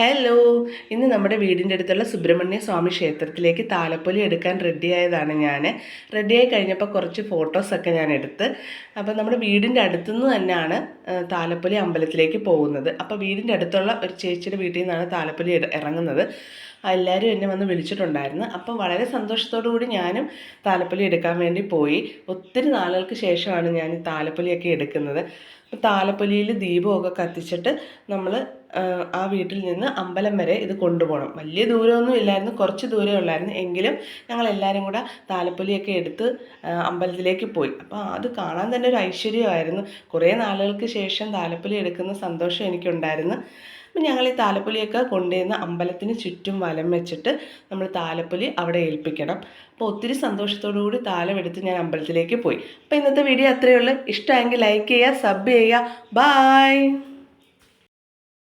Hello, ഇന്ന് നമ്മുടെ വീടിൻ്റെ അടുത്തുള്ള സുബ്രഹ്മണ്യ സ്വാമി ക്ഷേത്രത്തിലേക്ക് താലപ്പൊലി എടുക്കാൻ റെഡിയായതാണ് ഞാൻ. റെഡിയായി കഴിഞ്ഞപ്പോൾ കുറച്ച് ഫോട്ടോസൊക്കെ ഞാൻ എടുത്ത്. അപ്പോൾ നമ്മുടെ വീടിൻ്റെ അടുത്തുനിന്ന് തന്നെയാണ് താലപ്പൊലി അമ്പലത്തിലേക്ക് പോകുന്നത്. അപ്പോൾ വീടിൻ്റെ അടുത്തുള്ള ഒരു ചേച്ചിയുടെ വീട്ടിൽ നിന്നാണ് താലപ്പൊലി ഇറങ്ങുന്നത്. എല്ലാവരും എന്നെ വന്ന് വിളിച്ചിട്ടുണ്ടായിരുന്നു. അപ്പം വളരെ സന്തോഷത്തോടു കൂടി ഞാനും താലപ്പൊലി എടുക്കാൻ വേണ്ടി പോയി. ഒത്തിരി നാളുകൾക്ക് ശേഷമാണ് ഞാൻ ഈ താലപ്പൊലിയൊക്കെ എടുക്കുന്നത്. താലപ്പൊലിയിൽ ദീപമൊക്കെ കത്തിച്ചിട്ട് നമ്മൾ ആ വീട്ടിൽ നിന്ന് അമ്പലം വരെ ഇത് കൊണ്ടുപോകണം. വലിയ ദൂരമൊന്നും ഇല്ലായിരുന്നു, കുറച്ച് ദൂരമേ ഉള്ളായിരുന്നു. എങ്കിലും ഞങ്ങളെല്ലാവരും കൂടെ താലപ്പൊലിയൊക്കെ എടുത്ത് അമ്പലത്തിലേക്ക് പോയി. അപ്പോൾ അത് കാണാൻ തന്നെ ഒരു ഐശ്വര്യമായിരുന്നു. കുറേ നാളുകൾക്ക് ശേഷം താലപ്പൊലി എടുക്കുന്ന സന്തോഷം എനിക്കുണ്ടായിരുന്നു. അപ്പം ഞങ്ങൾ ഈ താലപ്പൊലിയൊക്കെ കൊണ്ടുവന്ന് അമ്പലത്തിന് ചുറ്റും വലം വെച്ചിട്ട് നമ്മൾ താലപ്പൊലി അവിടെ ഏൽപ്പിക്കണം. അപ്പോൾ ഒത്തിരി സന്തോഷത്തോടു കൂടി താലമെടുത്ത് ഞാൻ അമ്പലത്തിലേക്ക് പോയി. അപ്പോൾ ഇന്നത്തെ വീഡിയോ അത്രയേ ഉള്ളൂ. ഇഷ്ടമെങ്കിൽ ലൈക്ക് ചെയ്യുക, സബ് ചെയ്യുക. ബായ്.